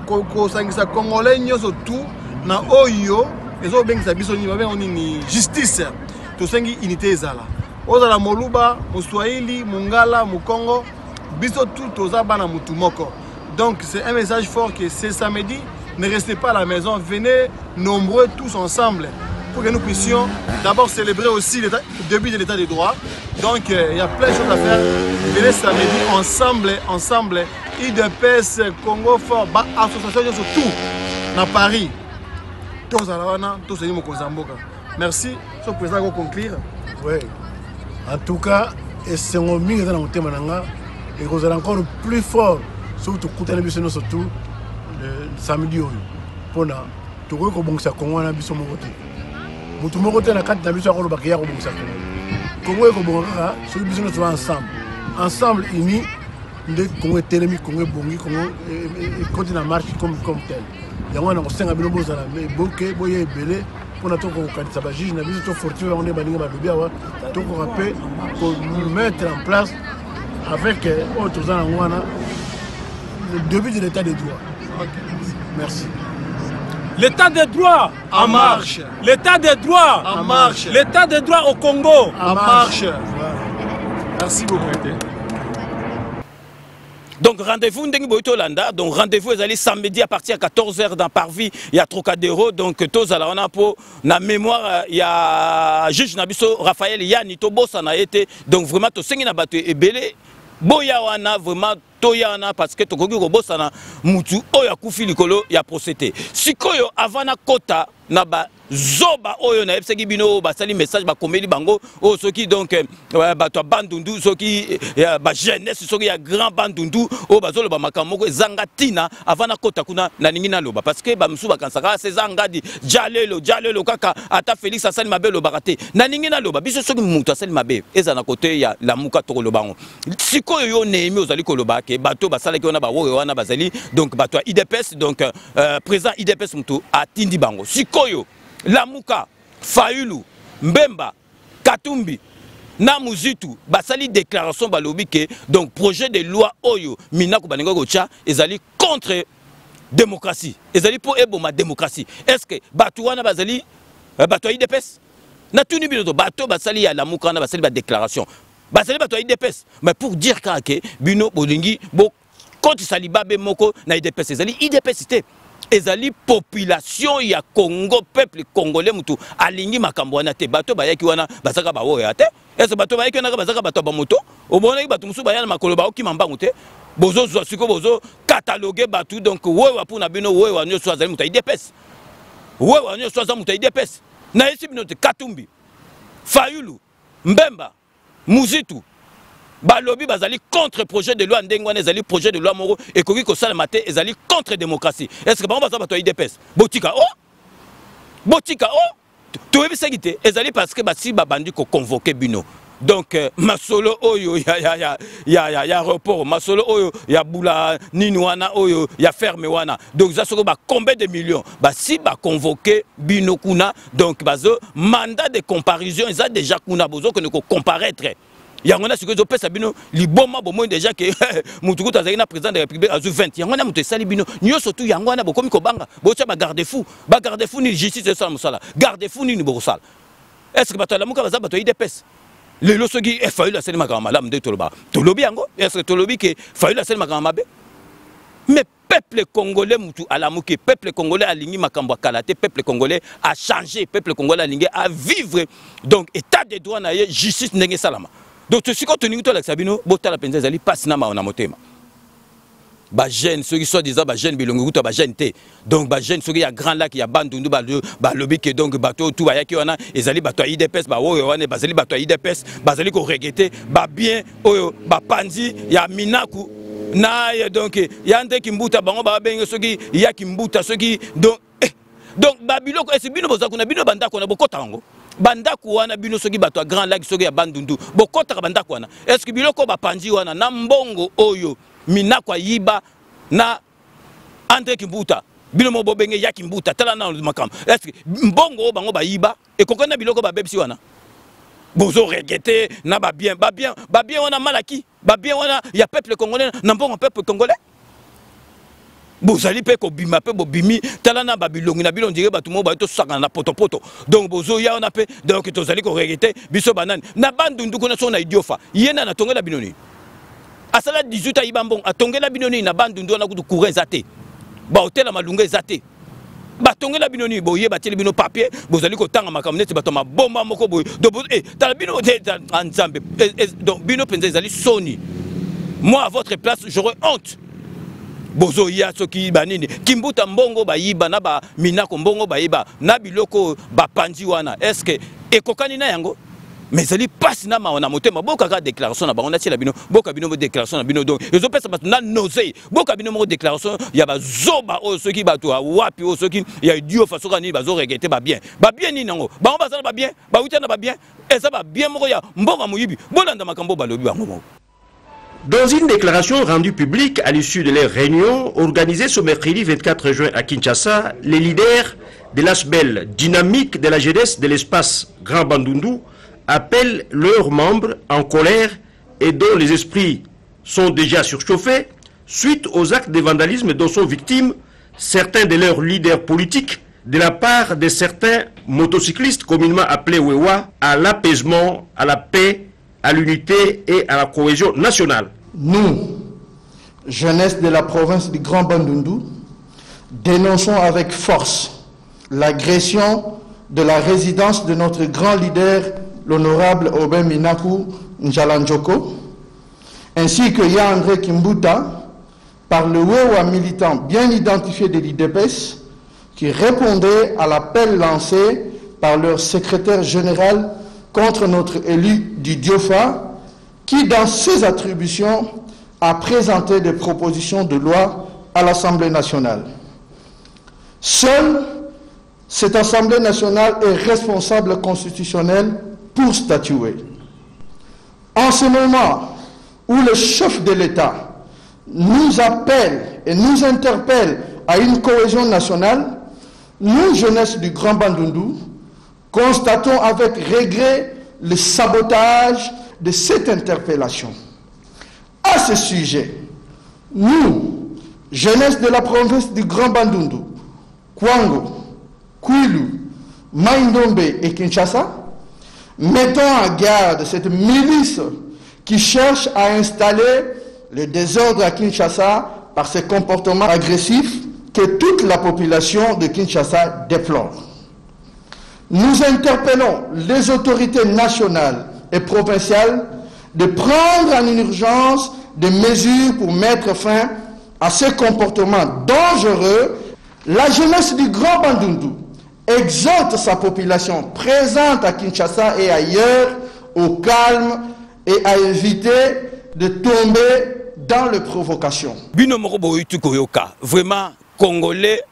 ko sangisa congolais nyoso tout na oyo ezo bengisa biso ni babe ni justice to sengi unité ezala ozala moluba moswahili mungala mukongo biso tout toza bana mutu moko donc c'est un message fort que ce samedi ne restez pas à la maison, venez nombreux tous ensemble pour que nous puissions d'abord célébrer aussi le début de l'état de droit. Donc il y a plein de choses à faire. Venez samedi ensemble, IDPS, Congo Fort, association surtout dans Paris. Tous à la wana, tous les Mokozamboka. Merci. Ce président va conclure. Oui. En tout cas, et c'est un mieux dans le thème et vous allez encore plus fort, surtout surtout le samedi pour na tout le monde qui Congo na biso mokote. Mutu mokote na kati na biso akolo bakia ko bongisa Congo ko bonga so biso no ensemble. Ensemble unis, de Congo telemi Congo bongi Congo continue à marcher comme tel. Yango na ko senga bino bozala mais boke boye belé pour na to ko kanisa ba juge na biso to fortune on est baninga ba lobia wa to ko rappeler pour mettre en place avec autres angwana le début de l'état de droit. Okay. Merci. L'état de droit en marche. L'état de droit en marche. L'état de droit au Congo en marche. Merci beaucoup. Donc rendez-vous Ndengi Boitolanda, donc rendez-vous est allé samedi à partir de 14h dans Parvis, il y a Trocadéro, donc tous à la on a pour la mémoire il y a juge Nabiso Raphaël Yanito Bossana été donc vraiment to sengi na bato et belé boya wana vraiment toyana parce que tokoki ko bossana mutu oya kufi likolo ya procédé sikoyo avana kota na ba zoba oyo na ebseki bino basali message ba komeli bango o soki donc bato bandundu soki ba jeunesse soki ya grand bandundu o bazolo ba makamoko ezanga tina avana kota kuna na ningi na loba parce que ba msuba kansaka sezanga di jalelo kaka ata Félix asali mabelo bakate na ningi na loba biso soki mutu asali mabe ezana côté ya lamuka to lobango sikoyo yo neemi ozali ko loba ke bato basala ki ona ba woyo wana bazali donc bato IDPS donc président IDPS mutu atindi bango sikoyo Lamuka, Fayulu, Mbemba, Katumbi, Namuzitu, basali déclaration balobike donc projet de loi Oyo, Minaku Banengo Gocha, ezali contre démocratie. Ezali pour eboma démocratie. Est-ce que Batouana basali Bato IDPS? Na tuni bino bato basali ya Lamuka na basali ba déclaration. Basali bato IDPS. Mais pour dire que bino bolingi bo contre salibabe moko na IDPS ezali IDPS c'était ezali population ya Congo peuple congolais mutu alingi makambo wana te bato bayaki wana basaka ba woya te est-ce bato bayaki wana basaka bato ba moto obonaki bato musu bayana makolo ba oki mambangu te bozo siko bozo cataloguer bato donc wewa puna bino wewa nyoso azali mutu IDPS wewa nyoso azali mutu IDPS na esi bino te Katumbi Fayulu Mbemba Muzitu Balobi bazali contre projet de loi ndengwana ezali projet de loi moro et koki ko sala maté ezali contre démocratie. Est-ce que bango baza bato IDPS botika to ebisagite ezali parce que basi babandi ko convoquer bino. Donc masolo oyo ya aéroport masolo oyo ya bula nini wana oyo ya ferme wana donc ça soko ba combien de millions basi ba convoquer bino kuna donc bazo mandat de comparaison ça déjà kuna bozo que ne ko comparaître. Yangona siko pesa bino liboma bomo déjà que mutukuta zali na président de la République azu 20 yangona mutu sali bino nyo surtout yangona bokomi ko banga bocha ba garde-fou ni justice ça musala garde-fou ni bosala est-ce que bato la muka baza bato IDPS le losogi e fayu la seli makama malam de toloba tolobi yango est-ce que tolobi que fayu la seli makama mabe mais peuple congolais mutu alamuki peuple congolais alingi makambo kalate peuple congolais a changé peuple congolais alingi a vivre donc état de droit na justice ndenge salama. Donc, si vous avez dit Sabino, vous avez dit que pas de motema. Ba jeune, ceux qui sont disant ba jeune bilongo ba jeune té. Donc ba jeune ceux qui a grand lac il y a bandundu ba lobby que donc bateau tout ba yaki wana ezali bato IDPS ba woyo wana bazali bato IDPS bazali ko regretter ba bien oyo ba panzi ya minaku na donc ya ndé kimbuta bango ba benga ceux qui ya kimbuta ceux qui donc babiloko esibino bozakuna bino bandako na bokota bango Bandaku wana bino soki bato grand lac soki ya bandundu bokota bandaku wana est-ce que biloko bapanzi wana na mbongo oyo minako yiba na André Kimbuta bino mo bobenge ya Kimbuta tala na makam est-ce que mbongo bango ba yiba e kokona biloko ba bebsi wana bozo regretter na ba bien wana malaki ba bien wana ya peuple congolais na mbongo peuple congolais bozali pe ko bima pe bobimi tala na babilongi na bilongi dire batu mo ba to saka na poto donc bozo ya ona pe donc tozali ko regretter biso banani na bandundu ko na so na idiofa yena na tongela binoni asala 18 ayiba mbongo atongela binoni na bandundu na kutu courant zate ba hotel malunga ezate batongela binoni boye bateli bino papier bozali ko tanga makambo neti bato mabomba moko boye do tala bino nzambe donc bino penza ezali soni moi à votre place j'aurais honte bozo ya soki banini Kimbuta mbongo bayiba na ba minako mbongo bayiba na biloko bapanzi wana est-ce que ekokani na yango mais ezali passe na maona motema boka ka déclaration na bango na tila bino boka bino déclaration na bino donc ezo pesa bato na nausée boka bino mo déclaration ya bazoba o soki bato wapi o soki ya idio façon kani bazo regretter ba bien ni nango bango bazala ba bien ba wuta na ba bien eza ba bien moko ya mbonga muyibi bolanda makambo balobi bango. Dans une déclaration rendue publique à l'issue de leur réunion organisée ce mercredi 24 juin à Kinshasa, les leaders de l'ASBEL dynamique de la jeunesse de l'espace Grand Bandundu appellent leurs membres en colère et dont les esprits sont déjà surchauffés suite aux actes de vandalisme dont sont victimes certains de leurs leaders politiques de la part de certains motocyclistes communément appelés Wewa à l'apaisement, à la paix, à l'unité et à la cohésion nationale. Nous, jeunesse de la province du Grand Bandundu, dénonçons avec force l'agression de la résidence de notre grand leader, l'honorable Aubin Minaku Njalanjoko, ainsi que Ya André Kimbuta, par le Wewa militant bien identifié de l'IDPS, qui répondait à l'appel lancé par leur secrétaire général contre notre élu du Diofa, qui, dans ses attributions, a présenté des propositions de loi à l'Assemblée nationale. Seule cette Assemblée nationale est responsable constitutionnelle pour statuer. En ce moment où le chef de l'État nous appelle et nous interpelle à une cohésion nationale, nous, jeunesse du Grand Bandundu, constatons avec regret le sabotage de cette interpellation. À ce sujet, nous, jeunesse de la province du Grand Bandundu, Kwango, Kwilu, Maindombe et Kinshasa, mettons en garde cette milice qui cherche à installer le désordre à Kinshasa par ses comportements agressifs que toute la population de Kinshasa déplore. Nous interpellons les autorités nationales et provinciales de prendre en urgence des mesures pour mettre fin à ces comportements dangereux. La jeunesse du Grand Bandundu exhorte sa population présente à Kinshasa et ailleurs au calme et à éviter de tomber dans les provocations. Vraiment, Congolais,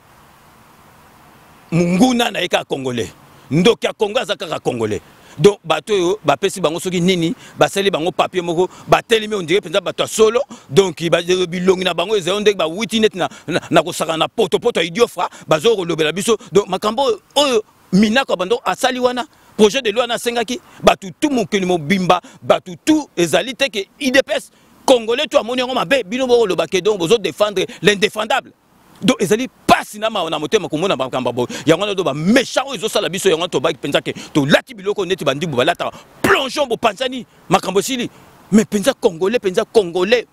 Munguna naika Congolais. Ndokia Congo azaka Congolais. Donc bato bapesi bango soki nini basali bango papier moko batelemi on dirait penza bato solo donc bilongi na bango ezonde ba witi net na kosaka na poto idiofra bazo kolobela biso donc makambo oyo minako bando asali wana projet de loi na sengaki batu tout mokili mobimba batu tout ezali te ke IDPS congolais to amoni ngo mabe bino bo lobake donc bozo défendre l'indéfendable. Donc ezali pasi na maona motema komona bakamba bo yango do ba méchant ozo sala biso yango to ba penza ke to lati biloko neti bandi bo balata plongeon bo panzani makambo sili mais penza congolais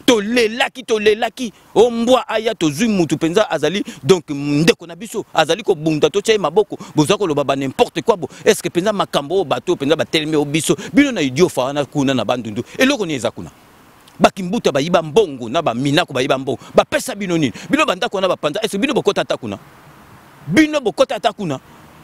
to lelaki o mbwa aya to zui mutu penza azali donc ndeko na biso azali ko bunda to tshai maboko boza ko loba ba n'importe quoi bo est-ce que penza makambo bato penza ba telme o biso bino na idio fa na kuna na bandundu eloko ni eza kuna Bakimbuta bayiba mbongo na ba minako bayiba mbongo ba pesa bino nini bino bandako na ba panza est-ce bino bokota takuna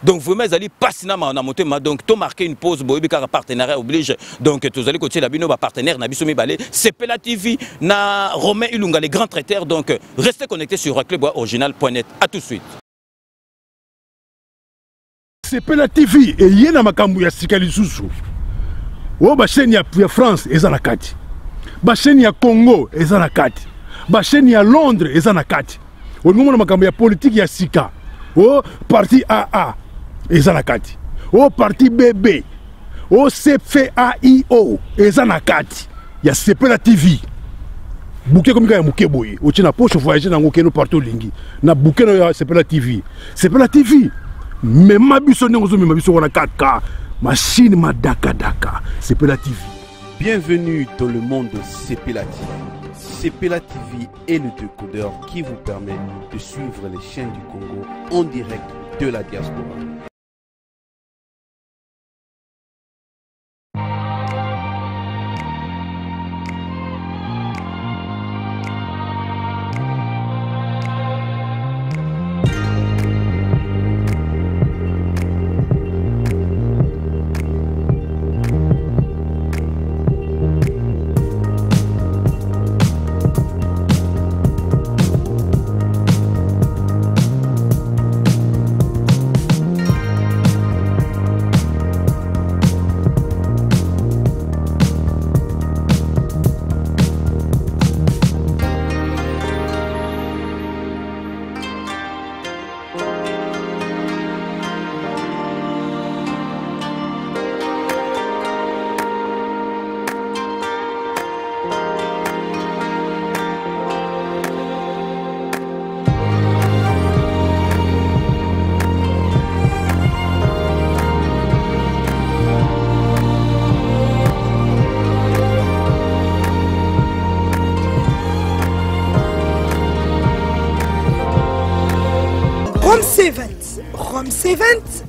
donc vraiment ezali passe na ma na motema donc to marquer une pause boyebi ka partenariat oblige donc tous allez côté la bino ba partenaire na biso mibale Sepela TV na Romain Ilunga les grands traiteurs donc restez connectés sur cluboriginal.net. À tout de suite. Sepela TV et yena makambu ya sikali susu. O ba chaîne ya France eza na kati. Ba chaîne ya Congo eza na kati. Ba chaîne ya Londres eza na kati. O ngomona makambu ya politique ya sika. O parti AA eza na kati. O parti BB. O CFAIO eza na kati. Ya Sepela TV. Bouquet comme ya muke boye. O tina poche voyager na ngokeno partout lingi. Na bouquet na Sepela TV. Sepela TV. Mais ma biso n'engozo ma biso wana 4K. Machine ma daka daka. Sepela TV. Bienvenue dans le monde de Sepela TV. Sepela TV est le décodeur qui vous permet de suivre les chaînes du Congo en direct de la diaspora.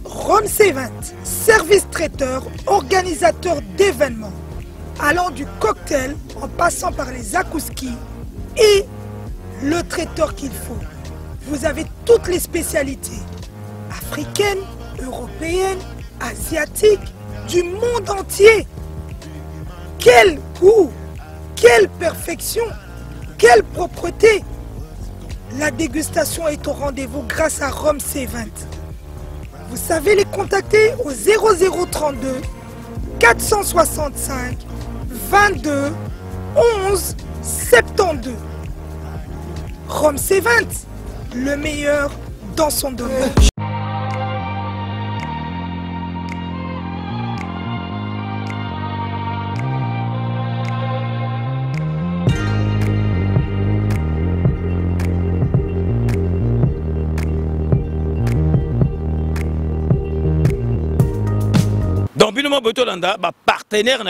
Rome C20, service traiteur, organisateur d'événements, allant du cocktail en passant par les akouskis et le traiteur qu'il faut. Vous avez toutes les spécialités, africaines, européennes, asiatiques, du monde entier. Quel goût, quelle perfection, quelle propreté. La dégustation est au rendez-vous grâce à Rome C20. Vous savez les contacter au 0032 465 22 11 72. Rome C20, le meilleur dans son domaine. Donc, Binomo Botolanda, partenaire,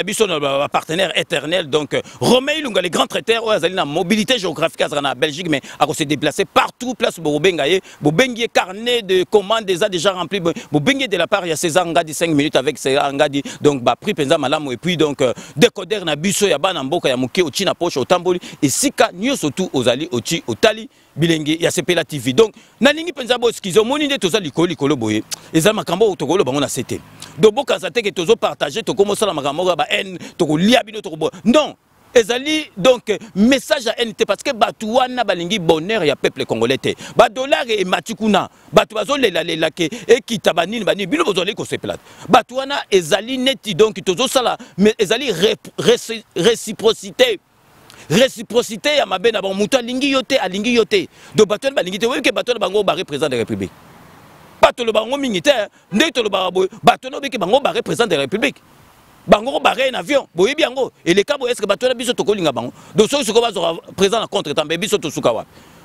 partenaire éternel. Donc, Romain Lunga, les grands traiteurs, la mobilité géographique en Belgique, mais à se déplacer partout, place Bobengaye, Bobengaye, carnet de commandes déjà rempli, Bobengaye de la part, il y a César Ngadi 5 minutes avec César Ngadi, donc, prix Penza Malam, et puis, donc, décoder Nabiso, Yaban Mboka, Yamuke, Ochi na poche, au Tamboli, et Sika, Nyo surtout aux Ali, Ochi, au Tali. Bilingue ya Sepela TV. Donc nalingi penza bo skizo moni nde toza likolo boye eza makambo otokolo bango na sete do boka zate ke tozo partager to komo sala makambo ba en to lia bino to bo non ezali donc message à NT parce que batuana balingi bonheur ya peuple congolais te ba dollar et matikuna batu bazo lela ke e kitabanini bani bino bozoli ko Sepela batuana ezali neti donc tozo sala mais ezali réciprocité. Réciprocité ya mabe na bon muta lingi yote alingi yote do baton balingi te oui que baton bango ba représentant de la République baton le bango militaire ndé le bango baton no biki bango ba représentant de la République bango ba en avion boye biango et les cas est-ce que baton biso to kolinga bango do so ko ba présent en contre temps biso to sukawa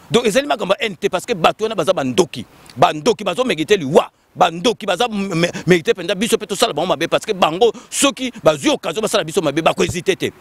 donc ezali makamba NT parce que baton na baza bandoki bazo mériter lui wa bandoki baza mériter penda biso peto sala bango mabe parce que bango soki bazui occasion ba sala biso mabe ba ko hésiter te.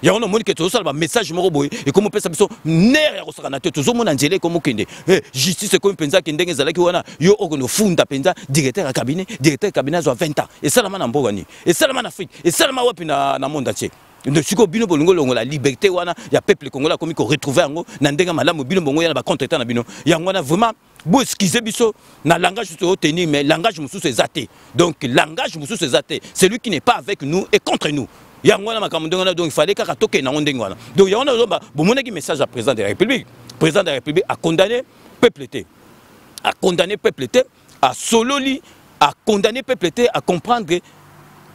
Il y a un moment qui est un message moroboy et comme on peut savoir nerf à rosanato toujours mon angélé comme kende justice comme pensa kende ngezala ki wana yo okono funda pensa directeur cabinet à 20 ans et ça la mana mbogani et ça la mana Afrique et ça la wapi na monde entier de siko bino bolongo longo la liberté wana ya peuple congolais comme ko retrouver ngo na ndenga malamu bino bongo ya ba contre-temps na bino ya ngwana vraiment bo skize biso na langage to tenir mais langage mususu ezate donc langage mususu ezate celui qui n'est pas avec nous est contre nous. Donc il fallait qu'à toquer na ondengwana. Donc il y a un message à président de la République. Le président de la République a condamné peuple, a condamné peuple, à sololi à condamner le peuple à comprendre que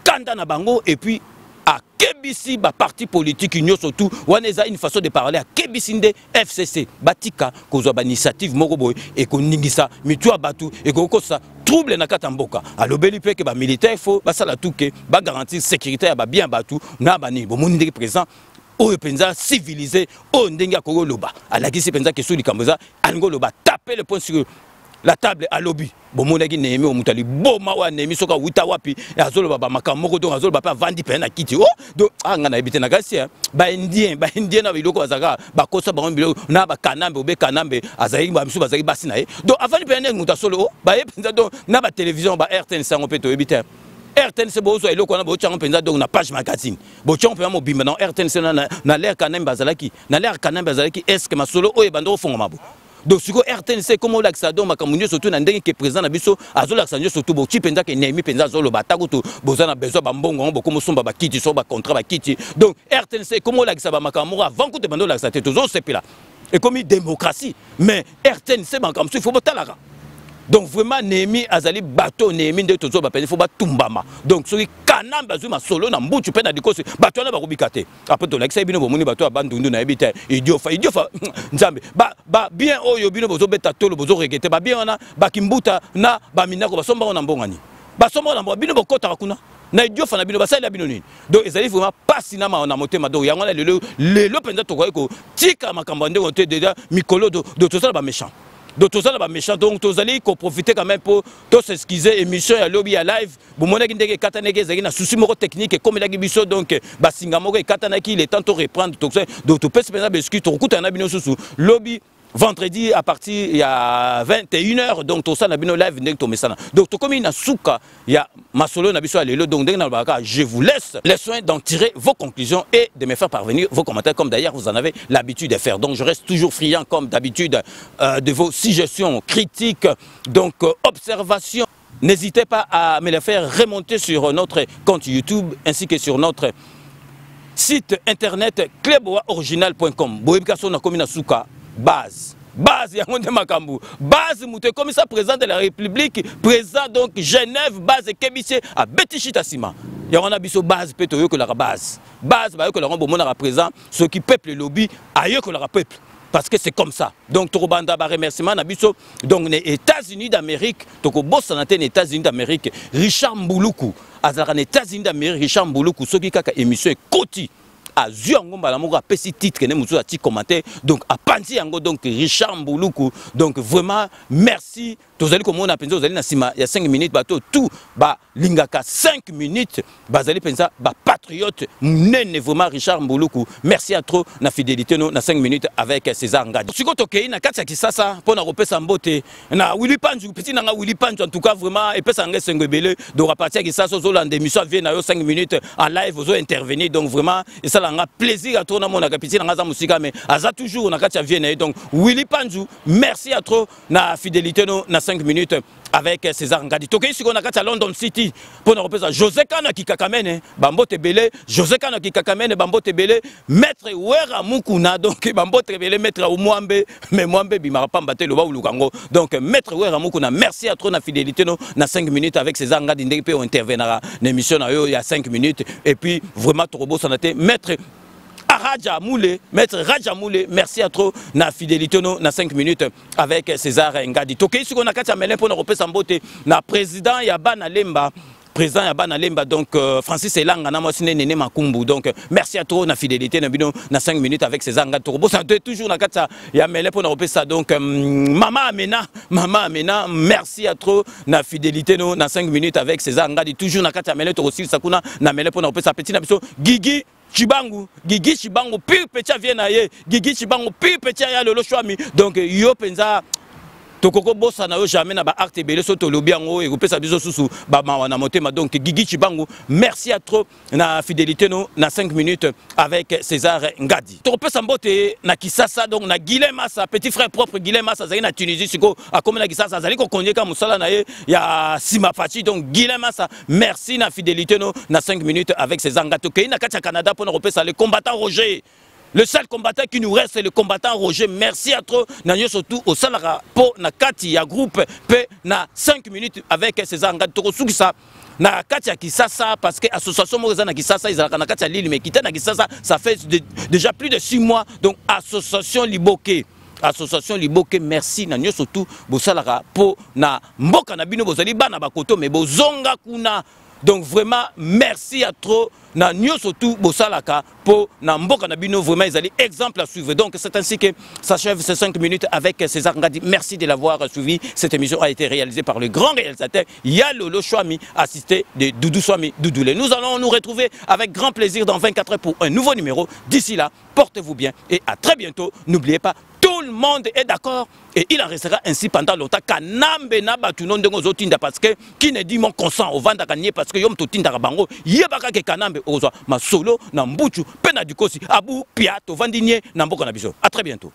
kanda na bango et puis à kebisi ba parti politique union surtout waneza une façon de parler à kebisi nde FCC batika kozwa ba initiative moko boy et ko ningisa mitu abatu et ko kosa trouble na katamboka alobeli pe ke ba militaire faut ba sala tout ke ba garantir sécurité ya ba bien batu na bani bo moni ndeki présent oyo penza civilisé o ndenge akoko loba alakisi penza ke suli kamboza alingo loba taper le point sur la table à lobby bomonaki Néhémie omutali boma wa Néhémie soka wita wapi azolo baba makamoko donc azolo baba vandi pe na kiti oh donc anga na ebite na kasi ba indien na biloko bazaka ba kosa ba biloko na ba kanambe obe kanambe azali ba misu bazali basi na ye donc avant pe na nguta solo oh ba yepenza donc na ba télévision ba RTN sango pe to ebite RTN c'est bozo eloko na bo chango penza donc na page magazine bo chango pe mo bimba na RTN c'est na l'air kanambe bazalaki na l'air kanambe bazalaki est-ce que masolo o e bando fonga mabo. Donc, si RTNC, comme on l'a dit, donc, surtout, dans le président, surtout, si penza que Néhémie penza zolo batakuto, bozana besoin bambongo, comme son baba kiti, son contrat kiti. Donc, RTNC, comme on l'a dit, makamura avant que tu bandes la santé, toujours c'est là. Et comme démocratie, mais RTNC, il faut pas la. Donc vraiment Néhémie azali bateau Néhémie de tozo ba il faut ba tumbama. Donc celui kanamba zuma solo na mbutu pe na dikosi bateau na ba kubikate. Après to like ça bino bomoni bateau abandundu na ebita idiot fa nzambe ba bien oyo bino bozo beta tolo bozo regete ba bien ona ba kimbuta na ba minako ba somba na mbongani. Ba somba na bino bokota kuna. Na idiot fa na bino ba sala bino nini. Donc ezali vraiment pas sinama na motema donc yango na le penza to ko tika makambo nde onte déjà mikolo de tout ça ba méchant. Donc tout ça là méchant donc tous allez profiter quand même pour tous s'excuser émission ya lobby ya live bon mon ndenge kataneke zaki na souci moko technique comme la biso donc ba singa moko katanaki il est temps de reprendre tout ça donc tout peut se penser biscuit to kuta na bino susu lobby vendredi à partir il y a 21h donc tout ça na bino live ndenge to mesana donc to comme ina souka ya masolo na biso lelo donc ndenge na baka je vous laisse les soins d'en tirer vos conclusions et de me faire parvenir vos commentaires comme d'ailleurs vous en avez l'habitude de faire donc je reste toujours friand comme d'habitude de vos suggestions critiques donc observations. N'hésitez pas à me les faire remonter sur notre compte YouTube ainsi que sur notre site internet cleboaoriginal.com. Boebikaso na komina souka base ya ngonde makambu base mute comme ça président de la République président donc Genève base kebise à Betichita Sima ya on a biso base peto yo que la base ba yo que la rombo mona présent ce qui peuple lobby ayo que la peuple parce que c'est comme ça donc torobanda ba remerciement na biso donc les États-Unis d'Amérique toko bossa na les États-Unis d'Amérique Richard Mbuluku azala les États-Unis d'Amérique Richard Mbuluku soki kaka émission koti à Zuangomba la moura petit titre ne muzo ati commentaire donc à Panti yango donc Richard Mbuluku donc vraiment merci tozali comme on a pensé tozali na sima il y a 5 minutes bateau tout ba lingaka 5 minutes bazali pensa ba patriote nene vraiment Richard Mbuluku merci à trop na fidélité no na 5 minutes avec César Ngadi siko tokei na kati ya kisasa pona kopesa mbote na Willy Panzu petit nanga Willy Panzu en tout cas vraiment et pesa ngese ngobele do repartir kisasa zo lande émission vient na yo 5 minutes en live zo intervenir donc vraiment et ça un plaisir à tourner mon capitaine dans la musique mais aza toujours na katia vienne donc Willy Panzu merci à trop na fidélité no na 5 minutes avec César Ngadi tokei siko na katia London City pour na repesa José Kana ki kakamene bambote belé José Kana ki kakamene bambote belé maître Wera Mukuna donc bambote belé maître Omwambe mais Mwambe bimara pamba te loba ulukango donc maître Wera Mukuna merci à trop na fidélité no na 5 minutes avec César Ngadi ndenge pe intervenera na émission na yo il y a 5 minutes et puis vraiment trop sanate maître Raja Moulé, maître Raja Moulé, merci à trop na fidélité no na 5 minutes avec César Ngadi. Tokei siko na kati melin pour na repesa mbote na président ya bana lemba président ya bana lemba donc Francis Elanga na mosine nene makumbu donc merci à trop na fidélité na bino na 5 minutes avec César Ngadi. Torobo ça toujours na kati ya melin pour na repesa donc Mama Amena merci à trop na fidélité no na 5 minutes avec César Ngadi toujours na kati ya melin torosi sakuna na melin pour na repesa petit na biso Gigi Chibangu pire petit vient aye Gigi Chibangu pire petit ya lolo chwami donc yo penza tokoko bossa na yo jamais na ba acte belé soto lobi yango et kopesa biso susu ba mawana motema donc Gigi Chibangu merci à trop na fidélité no na 5 minutes avec César Ngadi tokopesa mbote na Kisasa donc na Guilhem Massa petit frère propre Guilhem Massa zali na Tunisie siko akoma na Kisasa zali ko konyeka musala na ye ya Sima Fachi donc Guilhem Massa merci na fidélité no na 5 minutes avec César Ngadi tokei na kati ya Canada pour na repesa le combattant Roger Le seul combattant qui nous reste, c'est le combattant Roger. Merci à trop. Nanyo surtout au Salara pour na Kati ya groupe P na 5 minutes avec César Ngatoro Sugisa. Na Kati ya Kisasa parce que association Moza na Kisasa ils na Kati ya Lille mais Kita na Kisasa ça fait déjà plus de 6 mois donc association Liboke. Association Liboke merci Nanyo surtout bo Salara pour na mboka na bino bozali bana bakoto mais bozonga kuna. Donc vraiment merci à trop na nyoso tout bosalaka pour na mboka na bino vraiment ils allaient exemple à suivre. Donc c'est ainsi que s'achève ces 5 minutes avec César Ngadi. Merci de l'avoir suivi. Cette émission a été réalisée par le grand réalisateur Yalolo Chouami assisté de Doudou Chouami Doudoulé. Nous allons nous retrouver avec grand plaisir dans 24 heures pour un nouveau numéro. D'ici là, portez-vous bien et à très bientôt. N'oubliez pas, tout le monde est d'accord et il en restera ainsi pendant longtemps. Kanambe na batunon de ngozotinda parce que qui ne dit mon consent au vanda gagné parce que yom totinda rabango yebaka ke kanambe ozo ma solo na mbuchu pena dukosi abu piato vandinier na mboko na biso. À très bientôt.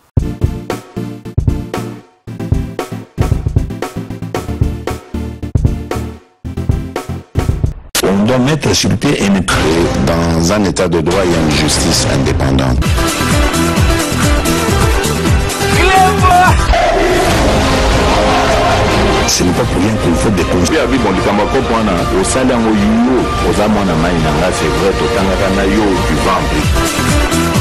On doit mettre sur pied et créer dans un état de droit et une justice indépendante. Ce n'est pas pour rien qu'il faut des conseils. Avec mon Likamako, au salaire au Yuyo, aux amants à Maïnanga, c'est vrai, au Tangarana, du ventre.